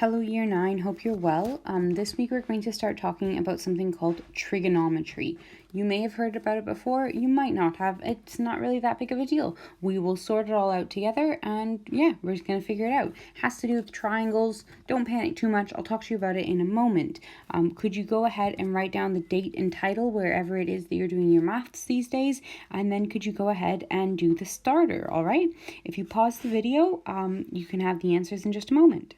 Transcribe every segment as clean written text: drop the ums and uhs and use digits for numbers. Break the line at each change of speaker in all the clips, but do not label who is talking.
Hello Year 9, hope you're well. This week we're going to start talking about something called trigonometry. You may have heard about it before, you might not have. It's not really that big of a deal. We will sort it all out together and yeah, we're just going to figure it out. It has to do with triangles. Don't panic too much, I'll talk to you about it in a moment. Could you go ahead and write down the date and title wherever it is that you're doing your maths these days, and then could you go ahead and do the starter, alright? If you pause the video, you can have the answers in just a moment.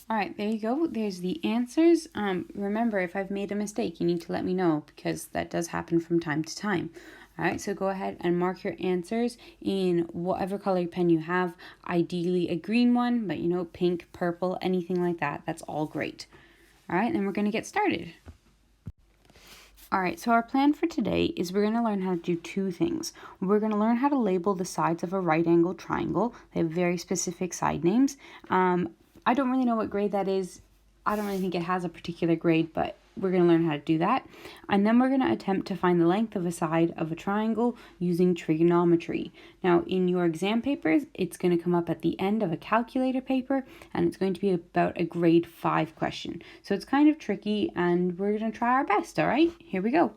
Alright, there you go. There's the answers. Remember, if I've made a mistake, you need to let me know because that does happen from time to time. Alright, so go ahead and mark your answers in whatever color pen you have. Ideally a green one, but pink, purple, anything like that. That's all great. Alright, then we're going to get started. Alright, so our plan for today is we're going to learn how to do two things. We're going to learn how to label the sides of a right-angled triangle. They have very specific side names. I don't really know what grade that is. I don't really think it has a particular grade, but we're going to learn how to do that. And then we're going to attempt to find the length of a side of a triangle using trigonometry. Now, in your exam papers, it's going to come up at the end of a calculator paper, and it's going to be about a grade 5 question. So it's kind of tricky, and we're going to try our best, all right? Here we go.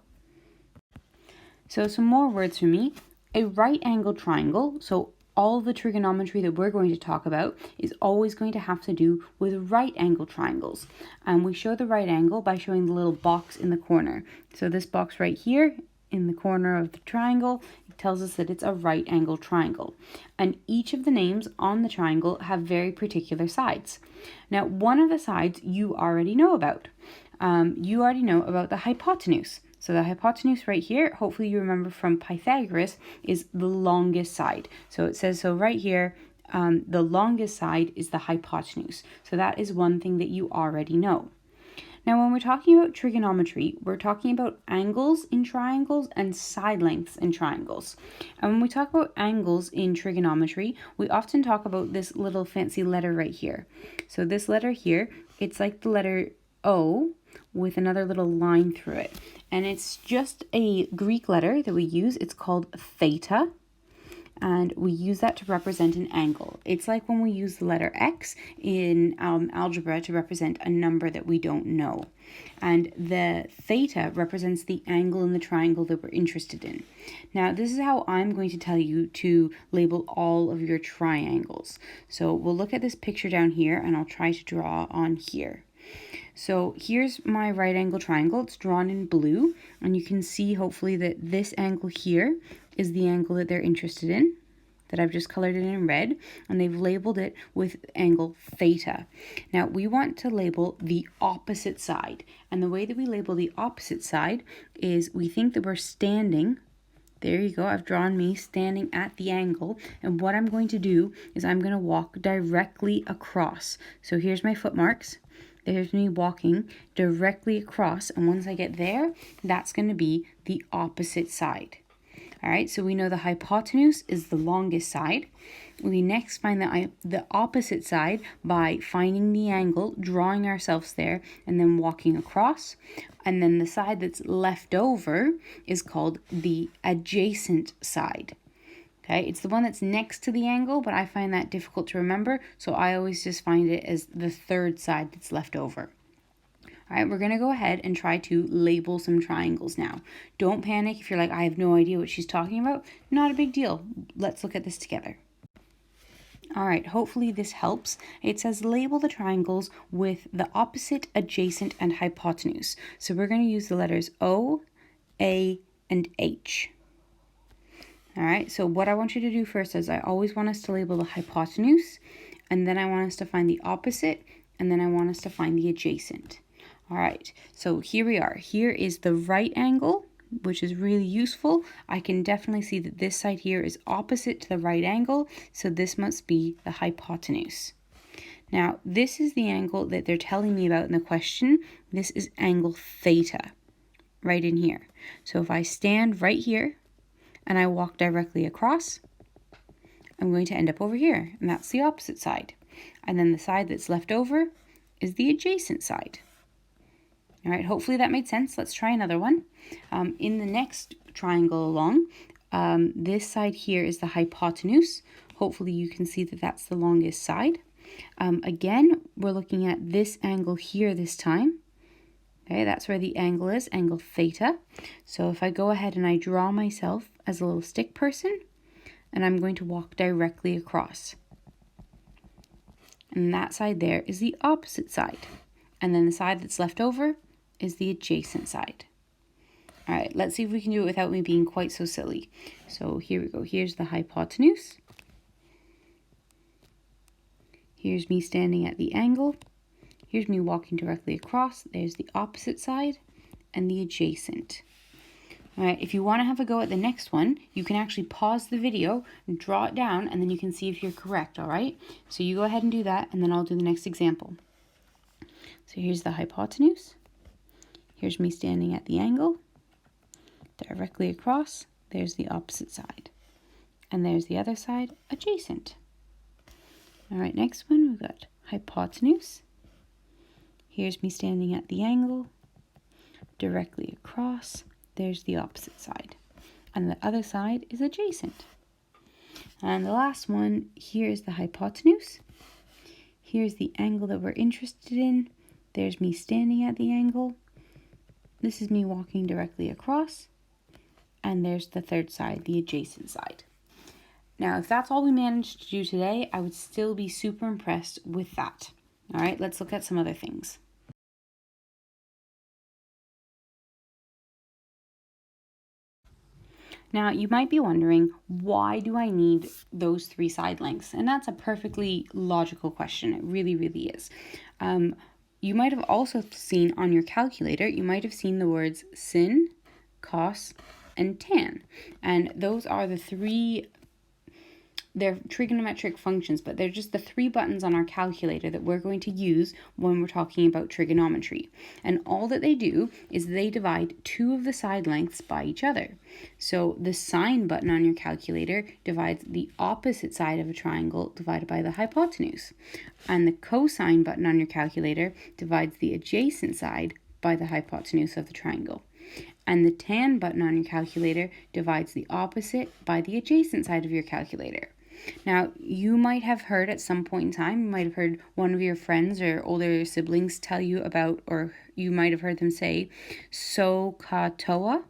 So some more words for me. A right-angled triangle, so all the trigonometry that we're going to talk about is always going to have to do with right angle triangles. And we show the right angle by showing the little box in the corner. So this box right here in the corner of the triangle, it tells us that it's a right angle triangle. And each of the names on the triangle have very particular sides. Now, one of the sides you already know about. You already know about the hypotenuse. So the hypotenuse right here, hopefully you remember from Pythagoras, is the longest side. So it says so right here, the longest side is the hypotenuse. So that is one thing that you already know. Now when we're talking about trigonometry, we're talking about angles in triangles and side lengths in triangles. And when we talk about angles in trigonometry, we often talk about this little fancy letter right here. So this letter here, it's like the letter O with another little line through it. And it's just a Greek letter that we use. It's called theta. And we use that to represent an angle. It's like when we use the letter X in algebra to represent a number that we don't know. And the theta represents the angle in the triangle that we're interested in. Now, this is how I'm going to tell you to label all of your triangles. So we'll look at this picture down here, and I'll try to draw on here. So here's my right angle triangle. It's drawn in blue, and you can see hopefully that this angle here is the angle that they're interested in, that I've just colored it in red, and they've labeled it with angle theta. Now we want to label the opposite side, and the way that we label the opposite side is we think that we're standing. There you go, I've drawn me standing at the angle, and what I'm going to do is I'm going to walk directly across. So here's my foot marks. There's me walking directly across, and once I get there, that's going to be the opposite side. All right, so we know the hypotenuse is the longest side. We next find the opposite side by finding the angle, drawing ourselves there, and then walking across. And then the side that's left over is called the adjacent side. Okay, it's the one that's next to the angle, but I find that difficult to remember, so I always just find it as the third side that's left over. All right, we're going to go ahead and try to label some triangles now. Don't panic if you're like, I have no idea what she's talking about. Not a big deal. Let's look at this together. All right, hopefully this helps. It says label the triangles with the opposite, adjacent, and hypotenuse. So we're going to use the letters O, A, and H. All right, so what I want you to do first is I always want us to label the hypotenuse, and then I want us to find the opposite, and then I want us to find the adjacent. All right, so here we are. Here is the right angle, which is really useful. I can definitely see that this side here is opposite to the right angle, so this must be the hypotenuse. Now, this is the angle that they're telling me about in the question. This is angle theta, right in here. So if I stand right here, and I walk directly across, I'm going to end up over here, and that's the opposite side. And then the side that's left over is the adjacent side. All right, hopefully that made sense. Let's try another one. In the next triangle along, this side here is the hypotenuse. Hopefully you can see that that's the longest side. Again, we're looking at this angle here this time. Okay, that's where the angle is, angle theta. So if I go ahead and I draw myself as a little stick person, and I'm going to walk directly across. And that side there is the opposite side. And then the side that's left over is the adjacent side. All right, let's see if we can do it without me being quite so silly. So here we go. Here's the hypotenuse. Here's me standing at the angle. Here's me walking directly across. There's the opposite side and the adjacent. All right, if you want to have a go at the next one, you can actually pause the video and draw it down, and then you can see if you're correct, all right? So you go ahead and do that, and then I'll do the next example. So here's the hypotenuse. Here's me standing at the angle. Directly across, there's the opposite side. And there's the other side, adjacent. All right, next one, we've got hypotenuse. Here's me standing at the angle. Directly across, there's the opposite side. And the other side is adjacent. And the last one, here's the hypotenuse. Here's the angle that we're interested in. There's me standing at the angle. This is me walking directly across. And there's the third side, the adjacent side. Now, if that's all we managed to do today, I would still be super impressed with that. All right, let's look at some other things. Now, you might be wondering, why do I need those 3 side lengths? And that's a perfectly logical question. It really, really is. You might have also seen on your calculator, you might have seen the words sin, cos, and tan. And those are the 3, they're trigonometric functions, but they're just the 3 buttons on our calculator that we're going to use when we're talking about trigonometry. And all that they do is they divide 2 of the side lengths by each other. So the sine button on your calculator divides the opposite side of a triangle divided by the hypotenuse. And the cosine button on your calculator divides the adjacent side by the hypotenuse of the triangle. And the tan button on your calculator divides the opposite by the adjacent side of your calculator. Now, you might have heard at some point in time, you might have heard one of your friends or older siblings tell you about, or you might have heard them say, SOHCAHTOA.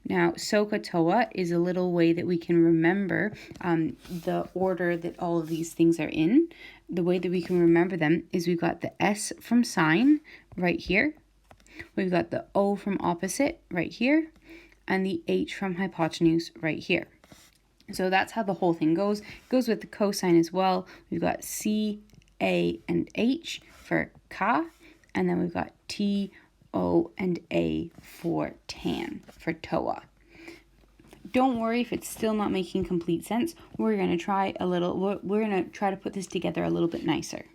Now, SOHCAHTOA is a little way that we can remember the order that all of these things are in. The way that we can remember them is we've got the S from sine right here. We've got the O from opposite right here, and the H from hypotenuse right here. So that's how the whole thing goes. It goes with the cosine as well. We've got C, A, and H for ka, and then we've got T, O, and A for tan, for toa. Don't worry if it's still not making complete sense. We're going to try to put this together a little bit nicer.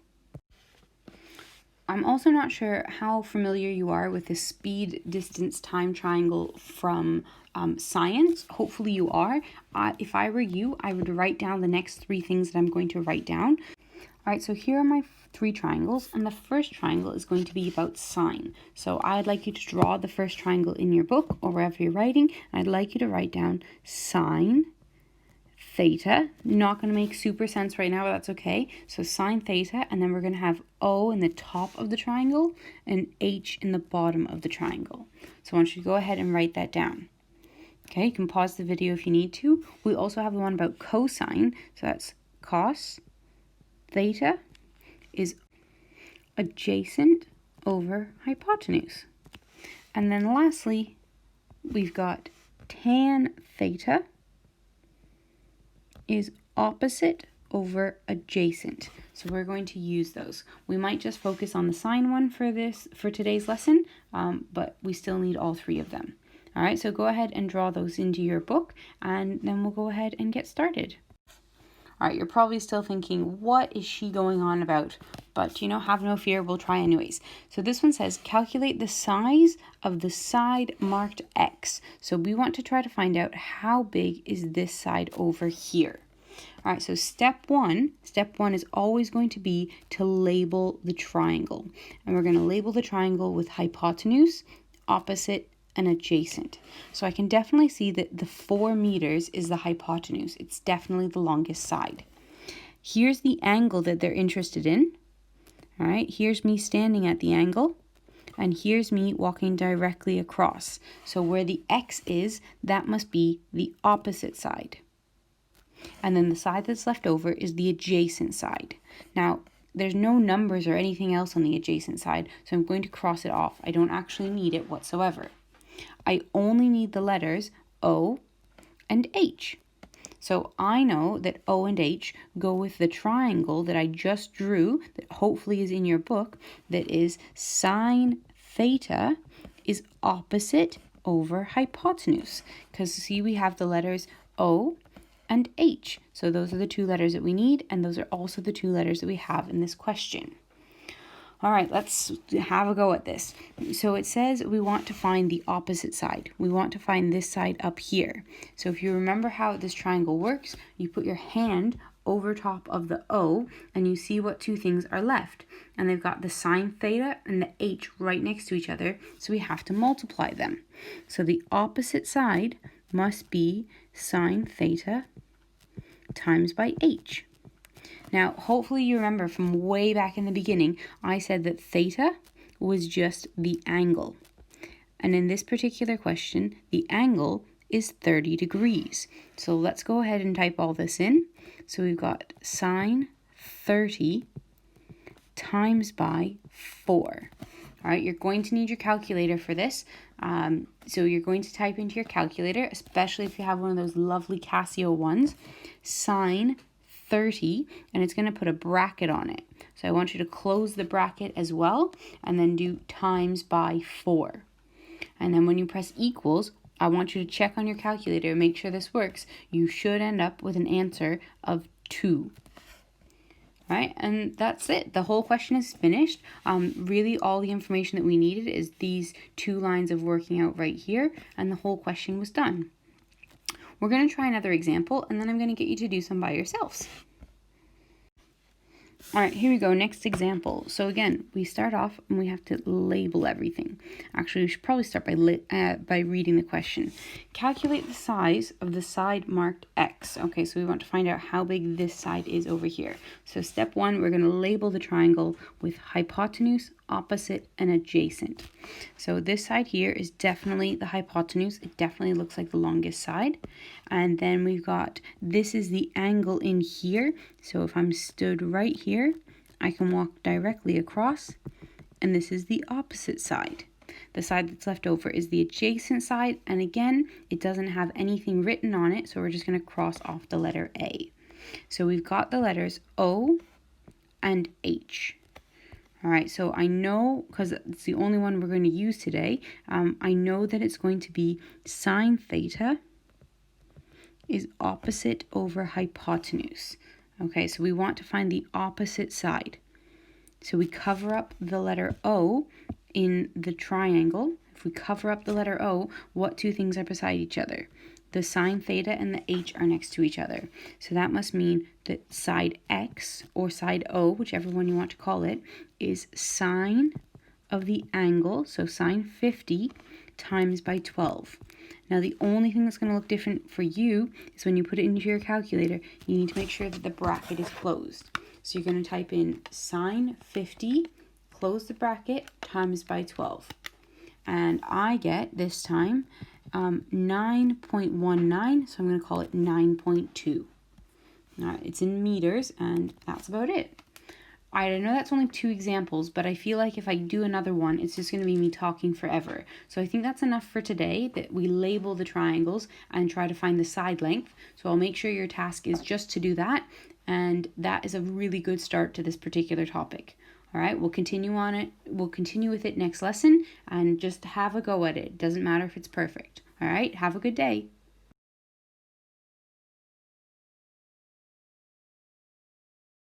I'm also not sure how familiar you are with the speed, distance, time triangle from science. Hopefully you are. If I were you, I would write down the next 3 things that I'm going to write down. All right, so here are my 3 triangles, and the first triangle is going to be about sine. So I'd like you to draw the first triangle in your book or wherever you're writing, and I'd like you to write down sine theta. Not going to make super sense right now, but that's okay. So sine theta, and then we're going to have O in the top of the triangle and H in the bottom of the triangle. So I want you to go ahead and write that down. Okay, you can pause the video if you need to. We also have the one about cosine. So that's cos theta is adjacent over hypotenuse. And then lastly, we've got tan theta is opposite over adjacent. So we're going to use those. We might just focus on the sine one for today's lesson, but we still need all 3 of them. All right, so go ahead and draw those into your book, and then we'll go ahead and get started. All right, you're probably still thinking, what is she going on about? But, have no fear, we'll try anyways. So this one says, calculate the size of the side marked X. So we want to try to find out how big is this side over here. All right, so step one is always going to be to label the triangle. And we're going to label the triangle with hypotenuse, opposite, and adjacent. So I can definitely see that the 4 meters is the hypotenuse. It's definitely the longest side. here's the angle that they're interested in. All right, here's me standing at the angle, and here's me walking directly across. So where the x is, that must be the opposite side. And then the side that's left over is the adjacent side. Now, there's no numbers or anything else on the adjacent side, so I'm going to cross it off. I don't actually need it whatsoever. I only need the letters O and H. So I know that O and H go with the triangle that I just drew, that hopefully is in your book, that is sine theta is opposite over hypotenuse. Because see, we have the letters O and H. So those are the two letters that we need, and those are also the two letters that we have in this question. All right, let's have a go at this. So it says we want to find the opposite side. We want to find this side up here. So if you remember how this triangle works, you put your hand over top of the O and you see what two things are left. And they've got the sine theta and the H right next to each other, so we have to multiply them. So the opposite side must be sine theta times by H. Now, hopefully you remember from way back in the beginning, I said that theta was just the angle. And in this particular question, the angle is 30 degrees. So let's go ahead and type all this in. So we've got sine 30 times by 4. All right, you're going to need your calculator for this. So you're going to type into your calculator, especially if you have one of those lovely Casio ones, sine 30, and it's going to put a bracket on it. So I want you to close the bracket as well, and then do times by 4. And then when you press equals, I want you to check on your calculator and make sure this works. You should end up with an answer of 2. All right, and that's it. The whole question is finished. Really all the information that we needed is these two lines of working out right here, and the whole question was done. We're going to try another example, and then I'm going to get you to do some by yourselves. All right, here we go. Next example. So again, we start off and we have to label everything. Actually, we should probably start by reading the question. Calculate the size of the side marked X. Okay, so we want to find out how big this side is over here. So step 1, we're going to label the triangle with hypotenuse, opposite, and adjacent. So this side here is definitely the hypotenuse. It definitely looks like the longest side. And then we've got, this is the angle in here. So if I'm stood right here, I can walk directly across, and this is the opposite side. The side that's left over is the adjacent side, and again, it doesn't have anything written on it, so we're just going to cross off the letter A. So we've got the letters O and H. All right, so I know, because it's the only one we're going to use today, I know that it's going to be sine theta is opposite over hypotenuse. Okay, so we want to find the opposite side. So we cover up the letter O in the triangle. If we cover up the letter O, what two things are beside each other? The sine theta and the H are next to each other. So that must mean that side X, or side O, whichever one you want to call it, is sine of the angle, so sine 50 times by 12. Now the only thing that's going to look different for you is when you put it into your calculator, you need to make sure that the bracket is closed. So you're going to type in sine 50, close the bracket, times by 12. And I get, this time, 9.19, so I'm going to call it 9.2. It's in meters, and that's about it. I know that's only 2 examples, but I feel like if I do another one, it's just going to be me talking forever. So I think that's enough for today, that we label the triangles and try to find the side length. So I'll make sure your task is just to do that, and that is a really good start to this particular topic. All right, we'll continue on it. We'll continue with it next lesson, and just have a go at it. Doesn't matter if it's perfect. All right, have a good day.